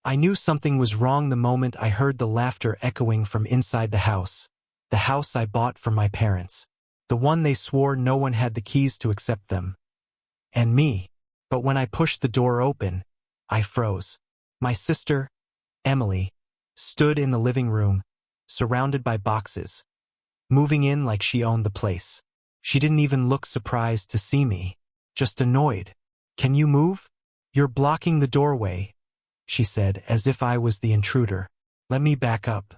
I knew something was wrong the moment I heard the laughter echoing from inside the house I bought for my parents, the one they swore no one had the keys to accept them. And me. But when I pushed the door open, I froze. My sister, Emily, stood in the living room, surrounded by boxes, moving in like she owned the place. She didn't even look surprised to see me, just annoyed. "Can you move? You're blocking the doorway," she said, as if I was the intruder. "Let me back up.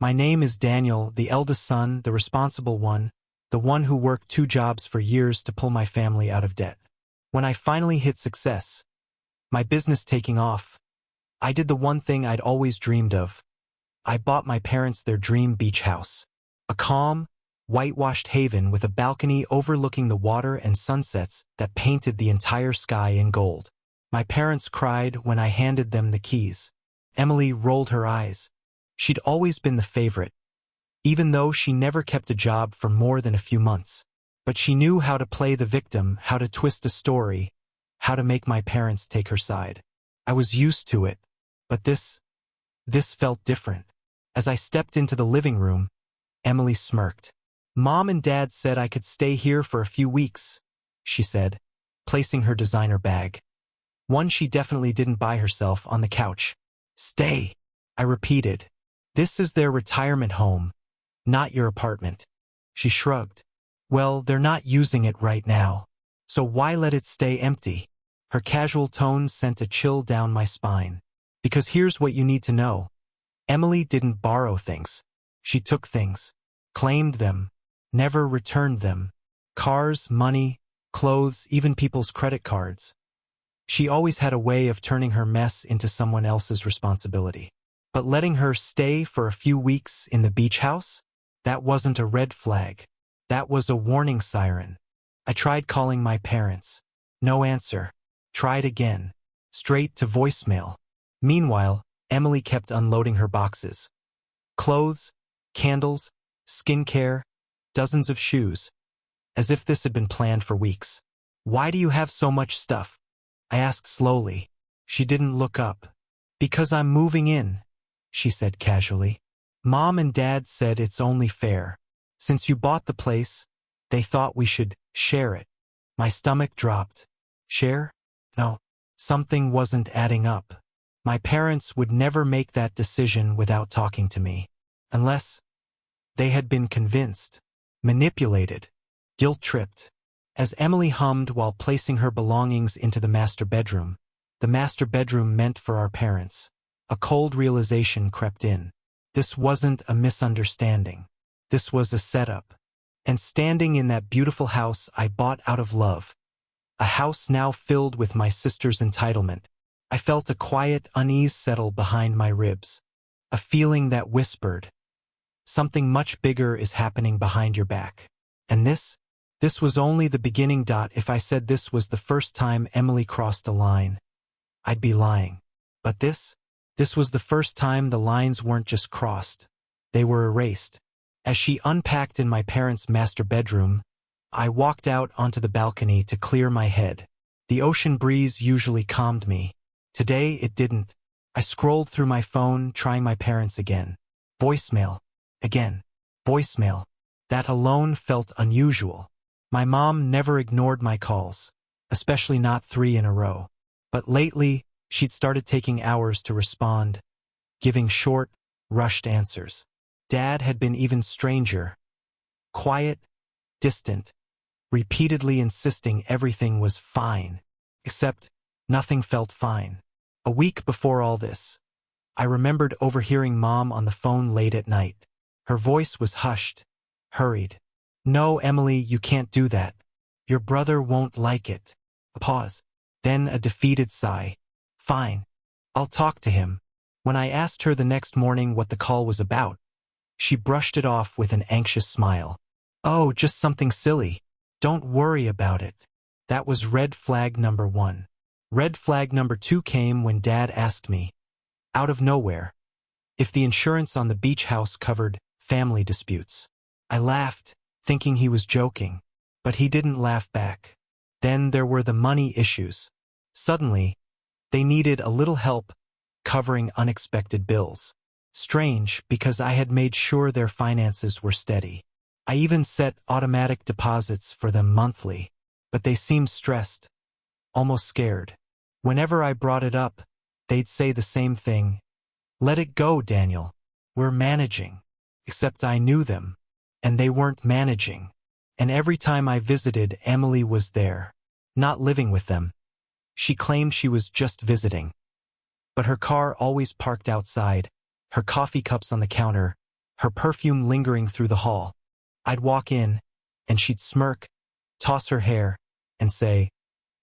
My name is Daniel, the eldest son, the responsible one, the one who worked 2 jobs for years to pull my family out of debt. When I finally hit success, my business taking off, I did the one thing I'd always dreamed of. I bought my parents their dream beach house. A calm, whitewashed haven with a balcony overlooking the water and sunsets that painted the entire sky in gold. My parents cried when I handed them the keys. Emily rolled her eyes. She'd always been the favorite, even though she never kept a job for more than a few months. But she knew how to play the victim, how to twist a story, how to make my parents take her side. I was used to it, but this felt different. As I stepped into the living room, Emily smirked. "Mom and Dad said I could stay here for a few weeks," she said, placing her designer bag. One she definitely didn't buy herself on the couch. "Stay," I repeated. "This is their retirement home, not your apartment." She shrugged. "Well, they're not using it right now, so why let it stay empty?" Her casual tone sent a chill down my spine. "Because here's what you need to know. Emily didn't borrow things. She took things, claimed them, never returned them. Cars, money, clothes, even people's credit cards. She always had a way of turning her mess into someone else's responsibility. But letting her stay for a few weeks in the beach house? That wasn't a red flag. That was a warning siren. I tried calling my parents. No answer. Tried again. Straight to voicemail. Meanwhile, Emily kept unloading her boxes. Clothes, candles, skincare, dozens of shoes. As if this had been planned for weeks. "Why do you have so much stuff?" I asked slowly. She didn't look up. "Because I'm moving in," she said casually. "Mom and Dad said it's only fair. Since you bought the place, they thought we should share it." My stomach dropped. Share? No. Something wasn't adding up. My parents would never make that decision without talking to me. Unless they had been convinced, manipulated, guilt-tripped. As Emily hummed while placing her belongings into the master bedroom meant for our parents, a cold realization crept in. This wasn't a misunderstanding. This was a setup. And standing in that beautiful house I bought out of love, a house now filled with my sister's entitlement, I felt a quiet unease settle behind my ribs, a feeling that whispered, "Something much bigger is happening behind your back." And this was only the beginning. If I said this was the first time Emily crossed a line, I'd be lying. But this was the first time the lines weren't just crossed, they were erased. As she unpacked in my parents' master bedroom, I walked out onto the balcony to clear my head. The ocean breeze usually calmed me. Today it didn't. I scrolled through my phone, trying my parents again. Voicemail. Again. Voicemail. That alone felt unusual. My mom never ignored my calls, especially not 3 in a row. But lately, she'd started taking hours to respond, giving short, rushed answers. Dad had been even stranger. Quiet, distant, repeatedly insisting everything was fine. Except, nothing felt fine. A week before all this, I remembered overhearing Mom on the phone late at night. Her voice was hushed, hurried. "No, Emily, you can't do that. Your brother won't like it." A pause. Then a defeated sigh. "Fine. I'll talk to him." When I asked her the next morning what the call was about, she brushed it off with an anxious smile. "Oh, just something silly. Don't worry about it." That was red flag number 1. Red flag number 2 came when Dad asked me, out of nowhere, if the insurance on the beach house covered family disputes. I laughed, thinking he was joking, but he didn't laugh back. Then there were the money issues. Suddenly, they needed a little help covering unexpected bills. Strange, because I had made sure their finances were steady. I even set automatic deposits for them monthly, but they seemed stressed, almost scared. Whenever I brought it up, they'd say the same thing. "Let it go, Daniel. We're managing." Except I knew them, and they weren't managing. And every time I visited, Emily was there, not living with them. She claimed she was just visiting. But her car always parked outside, her coffee cups on the counter, her perfume lingering through the hall. I'd walk in, and she'd smirk, toss her hair, and say,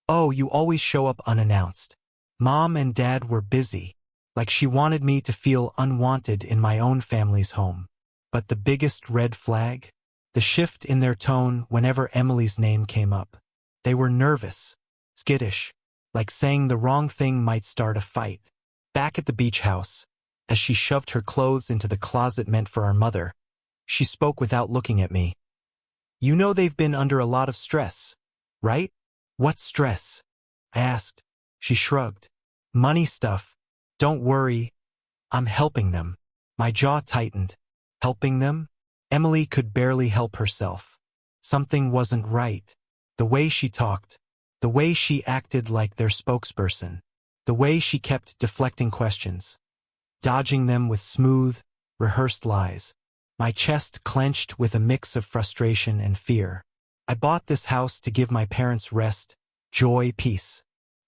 "Oh, you always show up unannounced." Mom and Dad were busy, like she wanted me to feel unwanted in my own family's home. But the biggest red flag? The shift in their tone whenever Emily's name came up. They were nervous, skittish, like saying the wrong thing might start a fight. Back at the beach house, as she shoved her clothes into the closet meant for our mother, she spoke without looking at me. "You know they've been under a lot of stress, right?" "What stress?" I asked. She shrugged. "Money stuff. Don't worry. I'm helping them." My jaw tightened. Helping them? Emily could barely help herself. Something wasn't right. The way she talked, the way she acted like their spokesperson, the way she kept deflecting questions, dodging them with smooth, rehearsed lies. My chest clenched with a mix of frustration and fear. I bought this house to give my parents rest, joy, peace.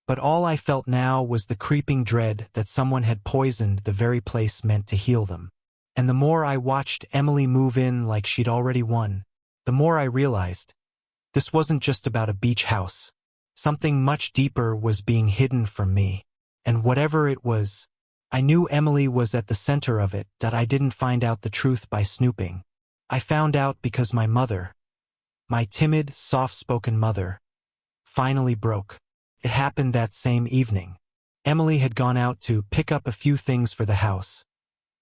But all I felt now was the creeping dread that someone had poisoned the very place meant to heal them. And the more I watched Emily move in like she'd already won, the more I realized this wasn't just about a beach house. Something much deeper was being hidden from me. And whatever it was, I knew Emily was at the center of it, that I didn't find out the truth by snooping. I found out because my mother, my timid, soft-spoken mother, finally broke. It happened that same evening. Emily had gone out to pick up a few things for the house,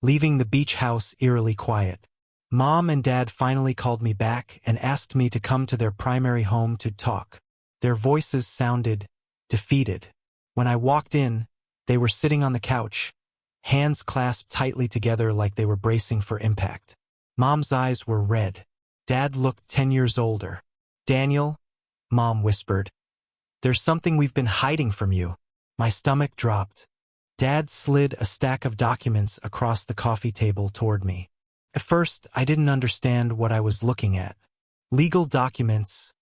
leaving the beach house eerily quiet. Mom and Dad finally called me back and asked me to come to their primary home to talk. Their voices sounded defeated. When I walked in, they were sitting on the couch, hands clasped tightly together like they were bracing for impact. Mom's eyes were red. Dad looked 10 years older. "Daniel," Mom whispered, "there's something we've been hiding from you." My stomach dropped. Dad slid a stack of documents across the coffee table toward me. At first, I didn't understand what I was looking at. Legal documents,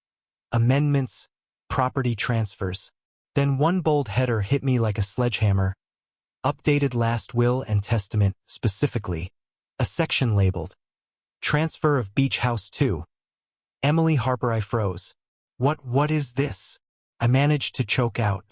amendments, property transfers. Then one bold header hit me like a sledgehammer. Updated last will and testament, specifically. A section labeled, "Transfer of Beach House 2. Emily Harper." I froze. What is this?" I managed to choke out.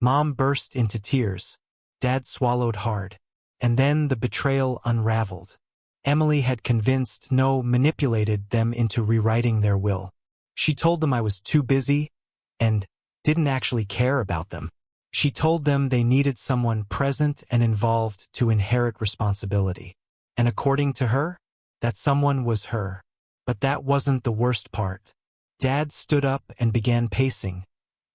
Mom burst into tears. Dad swallowed hard. And then the betrayal unraveled. Emily had manipulated them into rewriting their will. She told them I was too busy and didn't actually care about them. She told them they needed someone present and involved to inherit responsibility. And according to her, that someone was her. But that wasn't the worst part. Dad stood up and began pacing,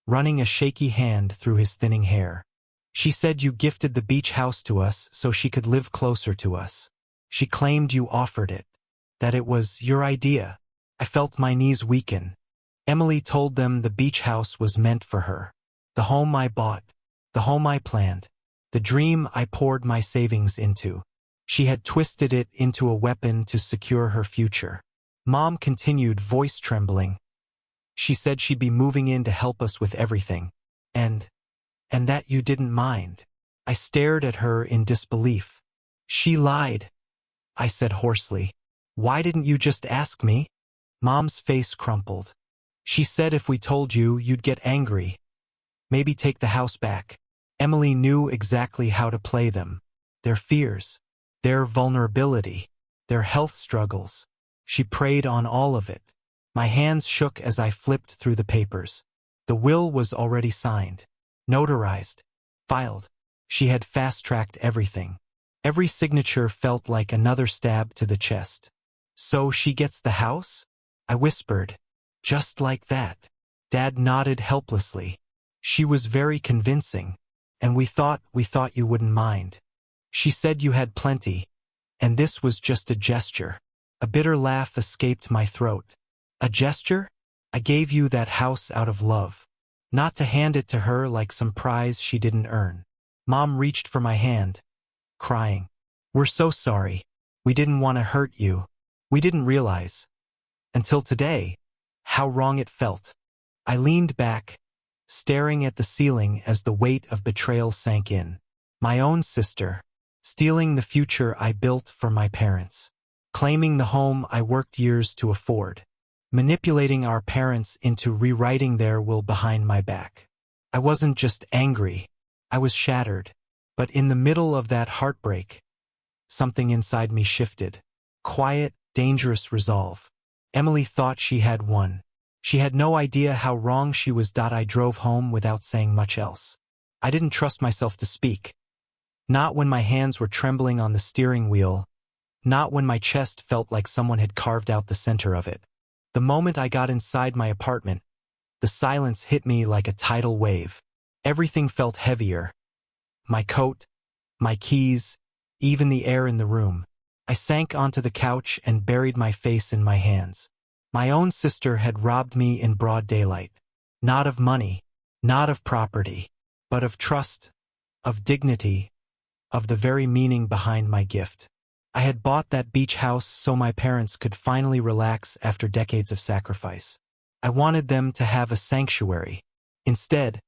running a shaky hand through his thinning hair. "She said you gifted the beach house to us so she could live closer to us. She claimed you offered it, that it was your idea." I felt my knees weaken. Emily told them the beach house was meant for her. The home I bought, the home I planned, the dream I poured my savings into. She had twisted it into a weapon to secure her future. Mom continued, voice trembling. "She said she'd be moving in to help us with everything. And that you didn't mind." I stared at her in disbelief. "She lied," I said hoarsely. "Why didn't you just ask me?" Mom's face crumpled. "She said if we told you, you'd get angry. Maybe take the house back." Emily knew exactly how to play them. Their fears, their vulnerability, their health struggles. She preyed on all of it. My hands shook as I flipped through the papers. The will was already signed, notarized, filed. She had fast-tracked everything. Every signature felt like another stab to the chest. "So she gets the house?" I whispered. "Just like that." Dad nodded helplessly. "She was very convincing. And we thought you wouldn't mind." She said you had plenty, and this was just a gesture. A bitter laugh escaped my throat. A gesture? I gave you that house out of love, not to hand it to her like some prize she didn't earn. Mom reached for my hand, crying. We're so sorry. We didn't want to hurt you. We didn't realize, until today, how wrong it felt. I leaned back, staring at the ceiling as the weight of betrayal sank in. My own sister, stealing the future I built for my parents, claiming the home I worked years to afford, manipulating our parents into rewriting their will behind my back. I wasn't just angry, I was shattered. But in the middle of that heartbreak, something inside me shifted. Quiet, dangerous resolve. Emily thought she had won. She had no idea how wrong she was. I drove home without saying much else. I didn't trust myself to speak. Not when my hands were trembling on the steering wheel. Not when my chest felt like someone had carved out the center of it. The moment I got inside my apartment, the silence hit me like a tidal wave. Everything felt heavier. My coat, my keys, even the air in the room. I sank onto the couch and buried my face in my hands. My own sister had robbed me in broad daylight. Not of money, not of property, but of trust, of dignity, of the very meaning behind my gift. I had bought that beach house so my parents could finally relax after decades of sacrifice. I wanted them to have a sanctuary. Instead,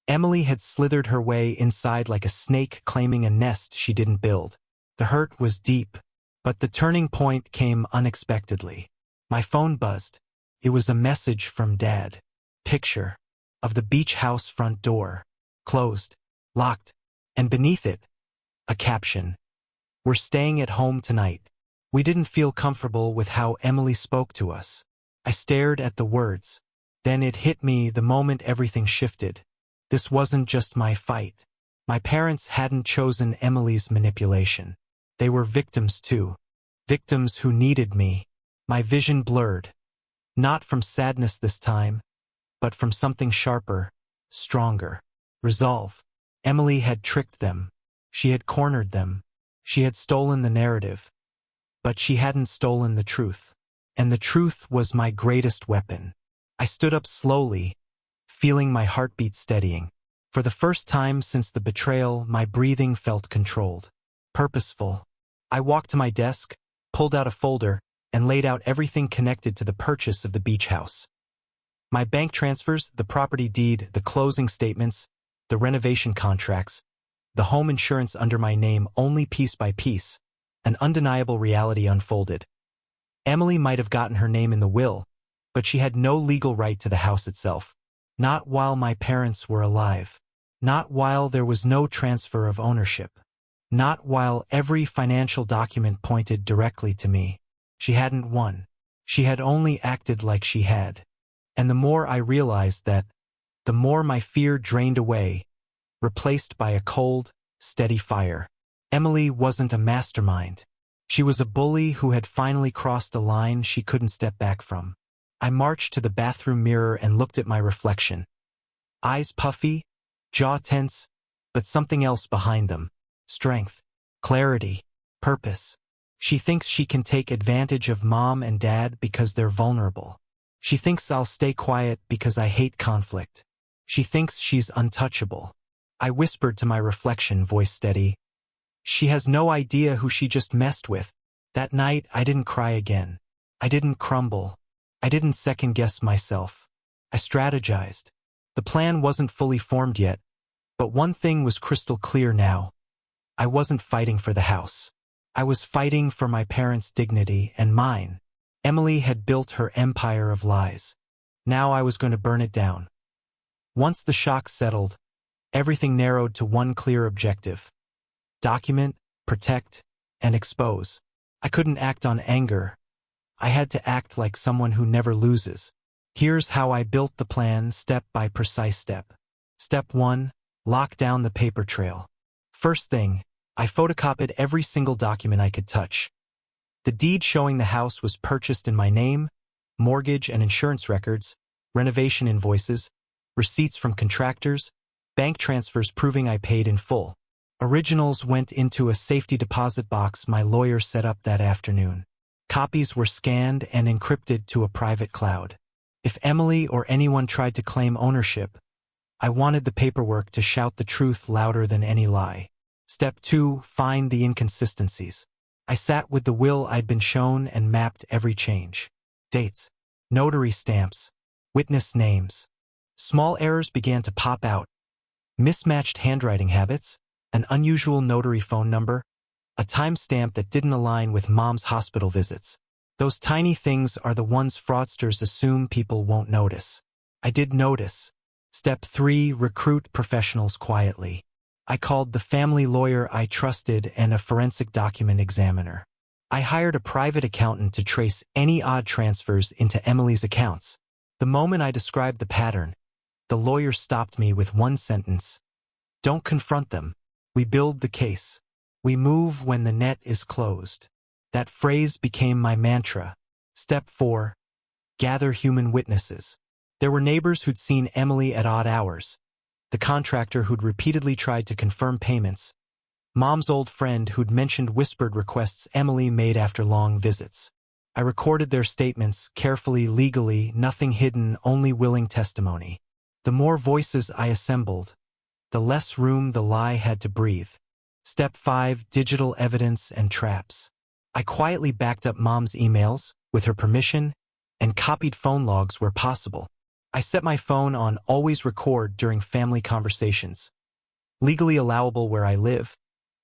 Emily had slithered her way inside like a snake claiming a nest she didn't build. The hurt was deep, but the turning point came unexpectedly. My phone buzzed. It was a message from Dad. Picture of the beach house front door, closed, locked, and beneath it, a caption. We're staying at home tonight. We didn't feel comfortable with how Emily spoke to us. I stared at the words. Then it hit me the moment everything shifted. This wasn't just my fight. My parents hadn't chosen Emily's manipulation. They were victims too. Victims who needed me. My vision blurred. Not from sadness this time, but from something sharper, stronger. Resolve. Emily had tricked them. She had cornered them. She had stolen the narrative. But she hadn't stolen the truth. And the truth was my greatest weapon. I stood up slowly, feeling my heartbeat steadying. For the first time since the betrayal, my breathing felt controlled, purposeful. I walked to my desk, pulled out a folder, and laid out everything connected to the purchase of the beach house. My bank transfers, the property deed, the closing statements, the renovation contracts, the home insurance under my name. Only piece by piece, an undeniable reality unfolded. Emily might have gotten her name in the will, but she had no legal right to the house itself. Not while my parents were alive. Not while there was no transfer of ownership. Not while every financial document pointed directly to me. She hadn't won. She had only acted like she had. And the more I realized that, the more my fear drained away, replaced by a cold, steady fire. Emily wasn't a mastermind. She was a bully who had finally crossed a line she couldn't step back from. I marched to the bathroom mirror and looked at my reflection. Eyes puffy, jaw tense, but something else behind them. Strength, clarity, purpose. She thinks she can take advantage of Mom and Dad because they're vulnerable. She thinks I'll stay quiet because I hate conflict. She thinks she's untouchable. I whispered to my reflection, voice steady. She has no idea who she just messed with. That night, I didn't cry again. I didn't crumble. I didn't second-guess myself. I strategized. The plan wasn't fully formed yet, but one thing was crystal clear now. I wasn't fighting for the house. I was fighting for my parents' dignity and mine. Emily had built her empire of lies. Now I was going to burn it down. Once the shock settled, everything narrowed to one clear objective. Document, protect, and expose. I couldn't act on anger. I had to act like someone who never loses. Here's how I built the plan, step by precise step. Step 1. Lock down the paper trail. First thing, I photocopied every single document I could touch. The deed showing the house was purchased in my name, mortgage and insurance records, renovation invoices, receipts from contractors, bank transfers proving I paid in full. Originals went into a safety deposit box my lawyer set up that afternoon. Copies were scanned and encrypted to a private cloud. If Emily or anyone tried to claim ownership, I wanted the paperwork to shout the truth louder than any lie. Step 2. Find the inconsistencies. I sat with the will I'd been shown and mapped every change. Dates, notary stamps, witness names. Small errors began to pop out. Mismatched handwriting habits, an unusual notary phone number, a timestamp that didn't align with Mom's hospital visits. Those tiny things are the ones fraudsters assume people won't notice. I did notice. Step 3. Recruit professionals quietly. I called the family lawyer I trusted and a forensic document examiner. I hired a private accountant to trace any odd transfers into Emily's accounts. The moment I described the pattern, the lawyer stopped me with one sentence. Don't confront them. We build the case. We move when the net is closed. That phrase became my mantra. Step 4. Gather human witnesses. There were neighbors who'd seen Emily at odd hours, the contractor who'd repeatedly tried to confirm payments, Mom's old friend who'd mentioned whispered requests Emily made after long visits. I recorded their statements, carefully, legally, nothing hidden, only willing testimony. The more voices I assembled, the less room the lie had to breathe. Step 5. Digital evidence and traps. I quietly backed up Mom's emails, with her permission, and copied phone logs where possible. I set my phone on always record during family conversations, legally allowable where I live,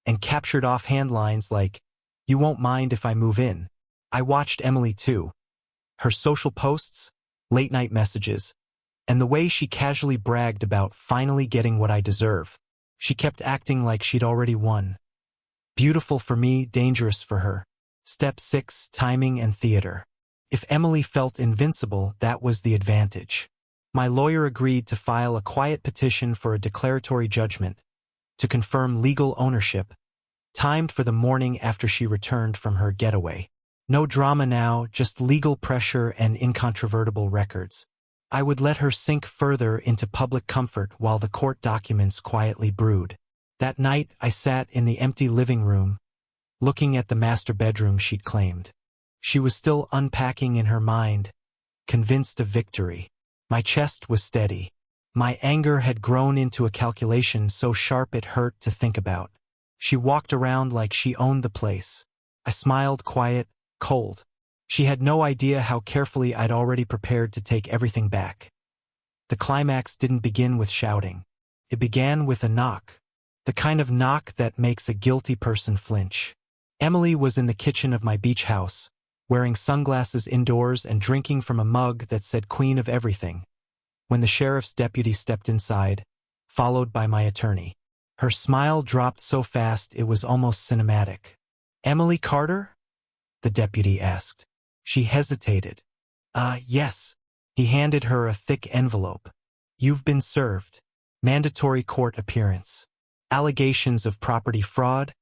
and captured offhand lines like, "You won't mind if I move in." I watched Emily too. Her social posts, late-night messages, and the way she casually bragged about finally getting what I deserve. She kept acting like she'd already won. Beautiful for me, dangerous for her. Step 6. Timing and theater. If Emily felt invincible, that was the advantage. My lawyer agreed to file a quiet petition for a declaratory judgment to confirm legal ownership, timed for the morning after she returned from her getaway. No drama now, just legal pressure and incontrovertible records. I would let her sink further into public comfort while the court documents quietly brewed. That night, I sat in the empty living room, looking at the master bedroom she'd claimed. She was still unpacking in her mind, convinced of victory. My chest was steady. My anger had grown into a calculation so sharp it hurt to think about. She walked around like she owned the place. I smiled, quiet, cold. She had no idea how carefully I'd already prepared to take everything back. The climax didn't begin with shouting. It began with a knock. The kind of knock that makes a guilty person flinch. Emily was in the kitchen of my beach house, wearing sunglasses indoors and drinking from a mug that said Queen of Everything, when the sheriff's deputy stepped inside, followed by my attorney. Her smile dropped so fast it was almost cinematic. "Emily Carter?" the deputy asked. She hesitated. Yes." He handed her a thick envelope. "You've been served. Mandatory court appearance. Allegations of property fraud,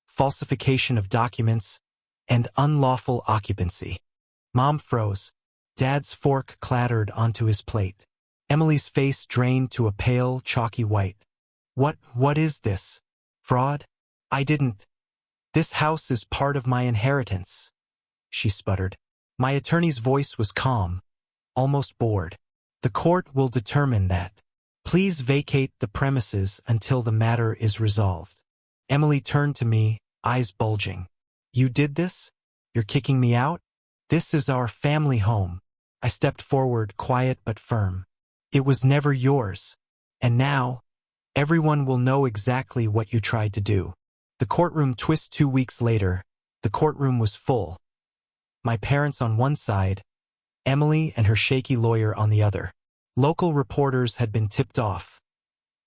falsification of documents, and unlawful occupancy." Mom froze. Dad's fork clattered onto his plate. Emily's face drained to a pale, chalky white. What is this? Fraud? I didn't. This house is part of my inheritance," she sputtered. My attorney's voice was calm, almost bored. "The court will determine that. Please vacate the premises until the matter is resolved." Emily turned to me, eyes bulging. "You did this? You're kicking me out? This is our family home." I stepped forward, quiet but firm. "It was never yours. And now, everyone will know exactly what you tried to do." The courtroom twist 2 weeks later. The courtroom was full. My parents on one side, Emily and her shaky lawyer on the other. Local reporters had been tipped off.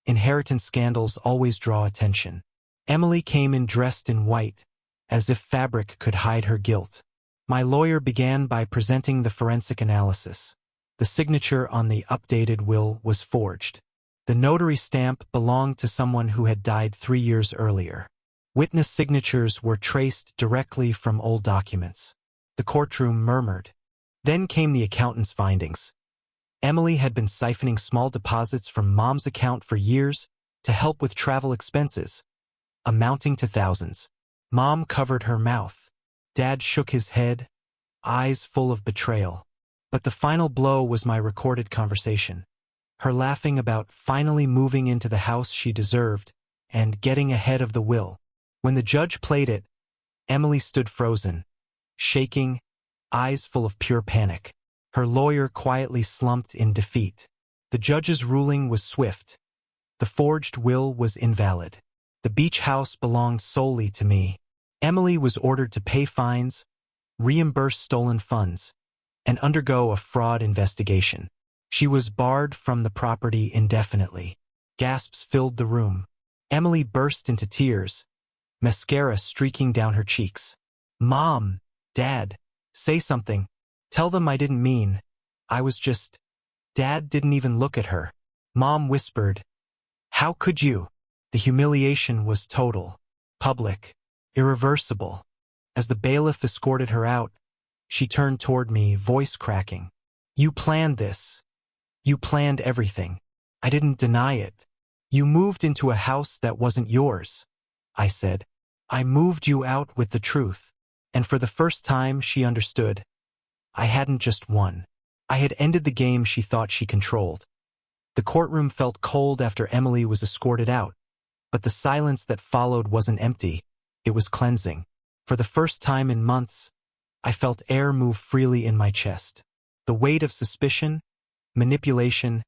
Inheritance scandals always draw attention. Emily came in dressed in white, as if fabric could hide her guilt. My lawyer began by presenting the forensic analysis. The signature on the updated will was forged. The notary stamp belonged to someone who had died 3 years earlier. Witness signatures were traced directly from old documents. The courtroom murmured. Then came the accountant's findings. Emily had been siphoning small deposits from Mom's account for years to help with travel expenses. amounting to thousands. Mom covered her mouth. Dad shook his head, eyes full of betrayal. But the final blow was my recorded conversation. Her laughing about finally moving into the house she deserved and getting ahead of the will. When the judge played it, Emily stood frozen, shaking, eyes full of pure panic. Her lawyer quietly slumped in defeat. The judge's ruling was swift. The forged will was invalid. The beach house belonged solely to me. Emily was ordered to pay fines, reimburse stolen funds, and undergo a fraud investigation. She was barred from the property indefinitely. Gasps filled the room. Emily burst into tears, mascara streaking down her cheeks. Mom, Dad, say something. Tell them I didn't mean. I was just... Dad didn't even look at her. Mom whispered, "How could you?" The humiliation was total, public, irreversible. As the bailiff escorted her out, she turned toward me, voice cracking. "You planned this. You planned everything. I didn't deny it. You moved into a house that wasn't yours," I said. "I moved you out with the truth." And for the first time, she understood. I hadn't just won. I had ended the game she thought she controlled. The courtroom felt cold after Emily was escorted out, but the silence that followed wasn't empty. It was cleansing. For the first time in months, I felt air move freely in my chest. The weight of suspicion, manipulation,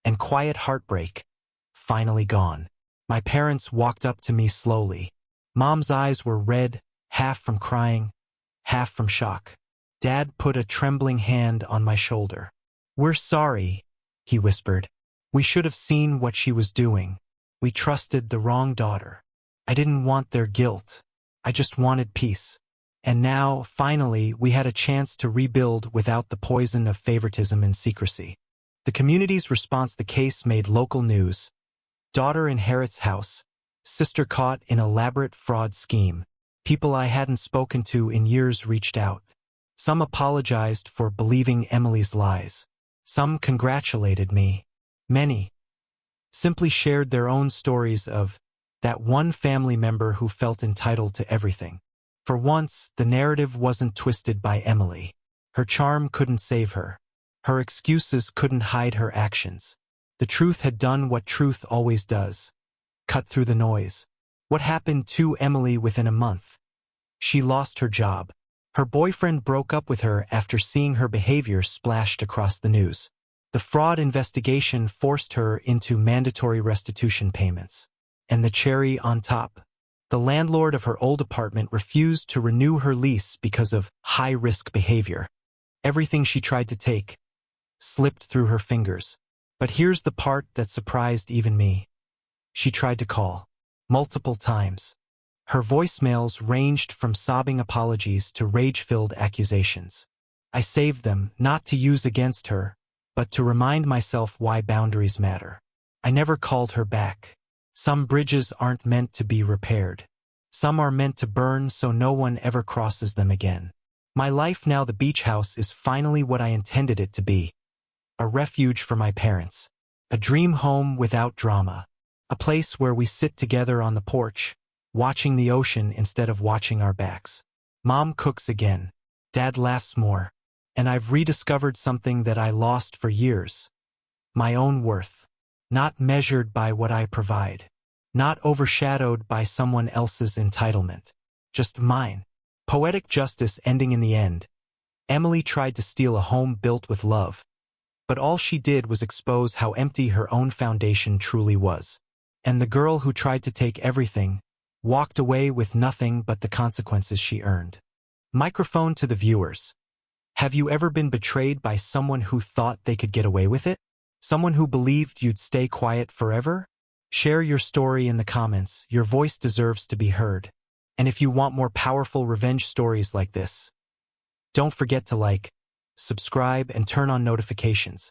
and quiet heartbreak finally gone. My parents walked up to me slowly. Mom's eyes were red, half from crying, half from shock. Dad put a trembling hand on my shoulder. "We're sorry," he whispered. "We should have seen what she was doing. We trusted the wrong daughter. I didn't want their guilt. I just wanted peace." And now, finally, we had a chance to rebuild without the poison of favoritism and secrecy. The community's response to the case made local news. Daughter inherits house. Sister caught in elaborate fraud scheme. People I hadn't spoken to in years reached out. Some apologized for believing Emily's lies. Some congratulated me. Many simply shared their own stories of that one family member who felt entitled to everything. For once, the narrative wasn't twisted by Emily. Her charm couldn't save her. Her excuses couldn't hide her actions. The truth had done what truth always does: cut through the noise. What happened to Emily within a month? She lost her job. Her boyfriend broke up with her after seeing her behavior splashed across the news. The fraud investigation forced her into mandatory restitution payments. And the cherry on top: the landlord of her old apartment refused to renew her lease because of high-risk behavior. Everything she tried to take slipped through her fingers. But here's the part that surprised even me. She tried to call multiple times. Her voicemails ranged from sobbing apologies to rage-filled accusations. I saved them, not to use against her, but to remind myself why boundaries matter. I never called her back. Some bridges aren't meant to be repaired. Some are meant to burn so no one ever crosses them again. My life now, the beach house, is finally what I intended it to be. A refuge for my parents. A dream home without drama. A place where we sit together on the porch, watching the ocean instead of watching our backs. Mom cooks again. Dad laughs more. And I've rediscovered something that I lost for years. My own worth. Not measured by what I provide. Not overshadowed by someone else's entitlement. Just mine. Poetic justice ending in the end. Emily tried to steal a home built with love. But all she did was expose how empty her own foundation truly was. And the girl who tried to take everything walked away with nothing but the consequences she earned. Microphone to the viewers. Have you ever been betrayed by someone who thought they could get away with it? Someone who believed you'd stay quiet forever? Share your story in the comments. Your voice deserves to be heard. And if you want more powerful revenge stories like this, don't forget to like, subscribe, and turn on notifications.